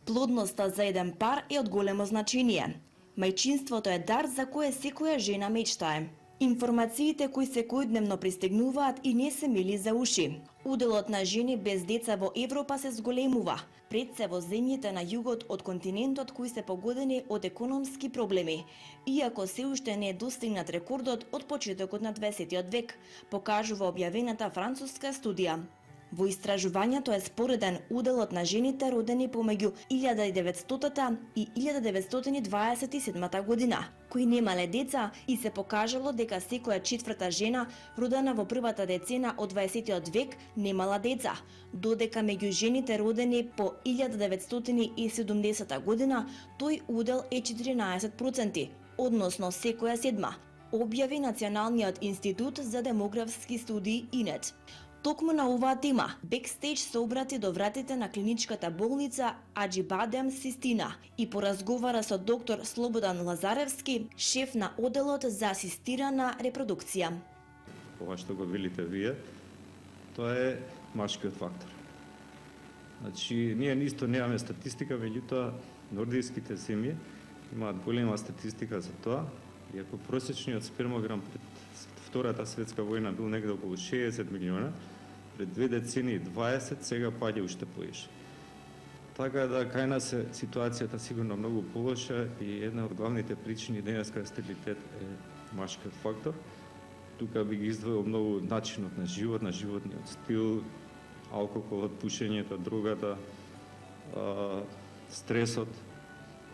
Плодноста за еден пар е од големо значение. Мајчинството е дар за кое секоја жена мечтае. Информациите кои секојдневно пристигнуваат и не се мили за уши. Уделот на жени без деца во Европа се зголемува, пред се во земјите на југот од континентот кои се погодени од економски проблеми, иако се уште не е достигнат рекордот од почетокот на 20 век, покажува објавената француска студија. Во истражувањето е спореден уделот на жените родени помеѓу 1900 и 1927 година, кои немале деца и се покажало дека секоја четврта жена родена во првата децена од 20 век немала деца, додека меѓу жените родени по 1970 година тој удел е 14%, односно секоја седма, објави Националниот институт за демографски студии ИНЕТ. Токму на оваа тема, Бекстејдж се обрати до вратите на клиничката болница Аџибадем Систина и поразговара со доктор Слободан Лазаревски, шеф на оделот за асистирана репродукција. Ова што го видите вие, тоа е машкиот фактор. Значи, ние исто немаме статистика, меѓутоа нордиските земји имаат голема статистика за тоа, иако просечниот спермограм пред Втората светска војна бил негде околу 60 милиона, пред 2 децени и 20, сега паѓа уште поише. Така да кај нас е ситуацијата сигурно многу полоша и една од главните причини денеска стабилитет е машкиот фактор. Тука би ги издвоил многу начинот на животниот стил, алкохолот, пушењето, дрогата, стресот,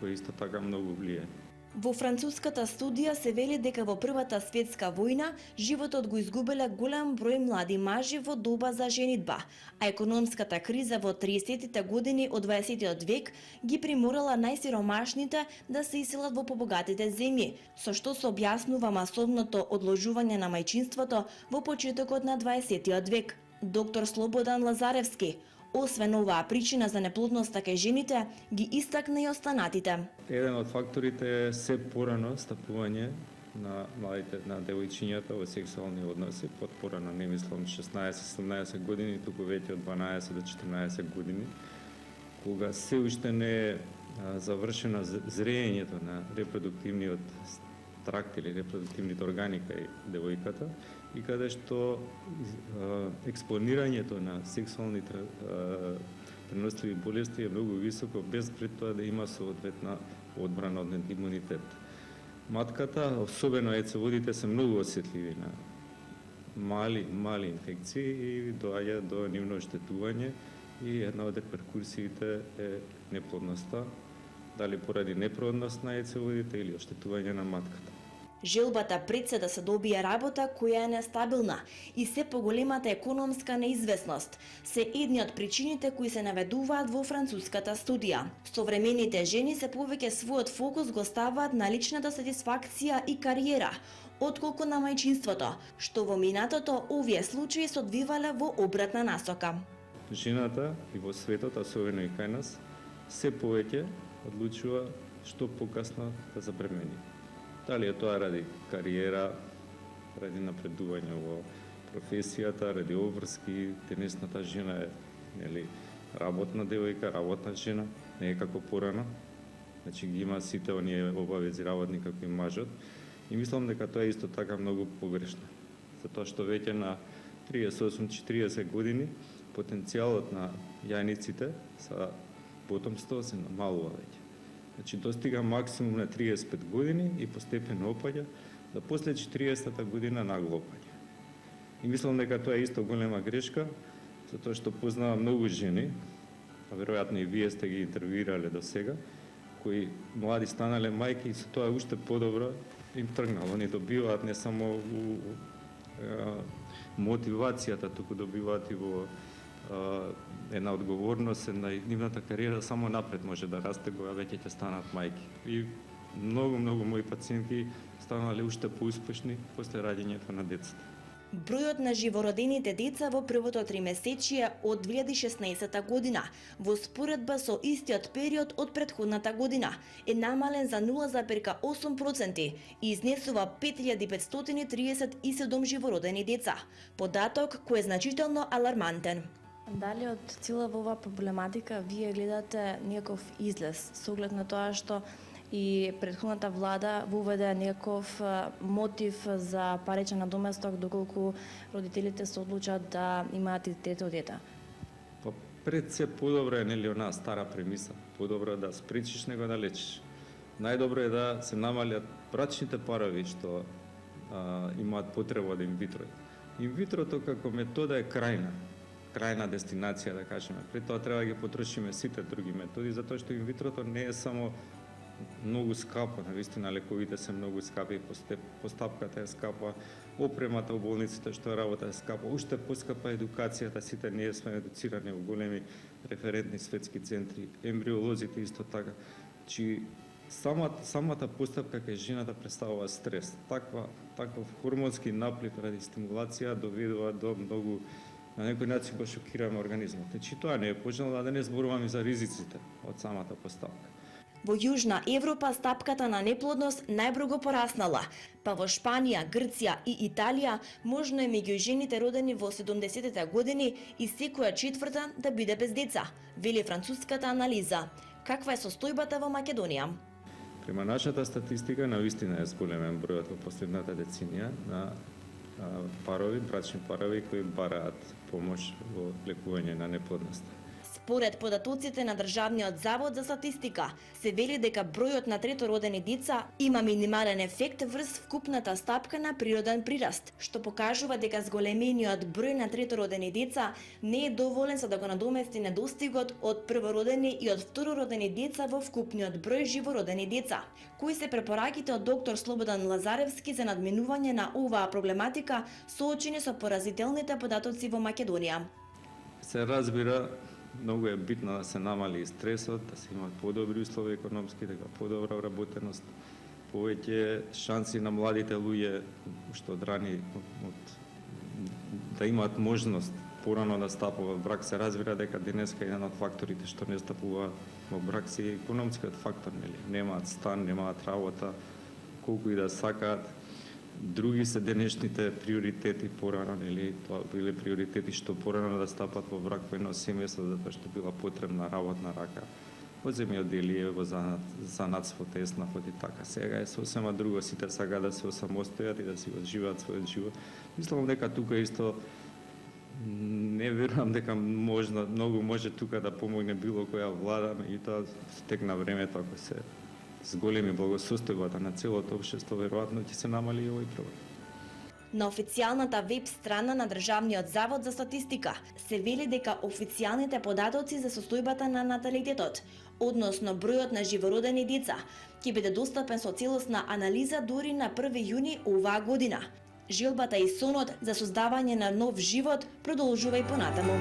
кој исто така многу влијае. Во француската студија се вели дека во Првата светска војна животот го изгубеле голем број млади мажи во доба за женитба, а економската криза во 30-тите години од 20 век ги приморала најсиромашните да се иселат во побогатите земји, со што се објаснува масовното одложување на мајчинството во почетокот на 20 век. Доктор Слободан Лазаревски, освен оваа причина за неплодноста кај жените, ги истакна и останатите. Еден од факторите е се порано стапување на младите, на девојчињата во сексуални односи, порано не мислам 16-17 години, туку веќе од 12 до 14 години, кога се уште не е завршено зреењето на репродуктивниот тракт или репродуктивните органи кај девојката и каде што експонирањето на сексуалните преносливи болести е многу високо без пред тоа да има соодветна одбрана од имунитет. Матката, особено яйцеводите, се многу осетливи на мали инфекции и доаѓа до нивно оштетување и една од репрекурсиите е неплодноста, дали поради неплодност на яйцеводите или оштетување на матката. Желбата пред се да се добие работа која е нестабилна и се поголемата економска неизвестност се едни од причините кои се наведуваат во француската студија. Современите жени се повеќе својот фокус го ставаат на личната сатисфакција и кариера, отколку на мајчинството, што во минатото овие случаи се одвивале во обратна насока. Жената и во светот, особено и кај нас, се повеќе одлучува што покасно да забремени. Дали е тоа ради кариера, ради напредување во професијата, ради обврски, денесната жена е работна девојка, работна жена, не е како порано. Значи ги има сите оние обавези работни како и мажот. И мислам дека тоа е исто така многу погрешно. Затоа што веќе на 38-40 години потенцијалот на јајниците за потомство се намалува веќе. Значи достига максимум на 35 години и постепено опаѓа, да после 40-та година нагло опаѓа. И мислам дека тоа е исто голема грешка, затоа што познавам многу жени, а веројатно и вие сте ги интервјуирале до сега, кои млади станале мајки и со тоа уште подобро им тргнало. Они добиваат не само мотивацијата, туку добиваат и во една одговорност, една нивната кариера само напред може да расте кога веќе ќе станат мајки. И многу мои пациенти станале уште поуспешни после раѓањето на децата. Бројот на живородените деца во првото тримесечие од 2016 година во споредба со истиот период од претходната година е намален за 0,8% и изнесува 5537 живородени деца, податок кој е значително алармантен. Дали од целава оваа проблематика вие гледате некаков излез со оглед на тоа што и претходната влада воведе некаков мотив за паричен надоместок доколку родителите се одлучат да имаат и трето дете? Па пред се подобро е нели онаа стара премиса, подобро е да спречиш него да лечиш. Најдобро е да се намалят брачните парови што имаат потреба од инвитро. Инвитрото како метода е крајна дестинација, да кажеме. Пред тоа треба да ги потрошиме сите други методи, затоа што инвитрото не е само многу скапо, навистина лековите се многу скапи, постапката е скапа, опремата во болниците што работа е скапа, уште поскапа едукацијата, сите ние сме едуцирани во големи референтни светски центри, ембриолозите исто така. Чи самата постапка кај жената представува стрес. Таков хормонски наплив ради стимулација доведува до многу на некој начин го шокираме организмот. Значи тоа не е пожелно, да не зборуваме за ризиците од самата постапка. Во Јужна Европа стапката на неплодност најбрзо пораснала, па во Шпанија, Грција и Италија можно е меѓу жените родени во 70-те години и секоја четврта да биде без деца, вели француската анализа. Каква е состојбата во Македонија? Према нашата статистика, навистина е зголемен бројот во последната деценија на брачни парови кои бараат помош во лекување на неплодност. Според податоците на Државниот завод за статистика, се вели дека бројот на третородени деца има минимален ефект врз вкупната стапка на природен прираст, што покажува дека зголемениот број на третородени деца не е доволен за да го надомести недостигот од првородени и од второродени деца во вкупниот број живородени деца. Кои се препораките од доктор Слободан Лазаревски за надминување на оваа проблематика соочени со поразителните податоци во Македонија? Се разбира, многу е битно да се намали стресот, да се имаат подобри услови економски, дека подобра вработеност, повеќе шанси на младите луѓе што одрани да имаат можност порано да стапува во брак. Се разбира дека денеска еден од факторите што не стапува во брак се економскиот фактор, нели? Немаат стан, немаат работа, колку и да сакаат. Други се денешните приоритети порано, нели, тоа биле приоритети што порано да стапат во брак во едно семејство, затоа што била потребна работна рака во земјоделие, во занатство, теснав и така. Сега е сосема друго, сите сака да се осамостојат и да си го живеат својот живот. Мислам дека тука исто не верувам дека многу може тука да помогне било која влада, меѓутоа стекна времето ако се зголеми благосостојбата на целото општество, веројатно ќе се намали и овој проблем. На официјалната веб страна на Државниот завод за статистика се вели дека официјалните податоци за состојбата на наталитетот, односно бројот на живородени деца, ќе биде достапен со целосна анализа дури на 1 јуни оваа година. Желбата и сонот за создавање на нов живот продолжува и понатаму.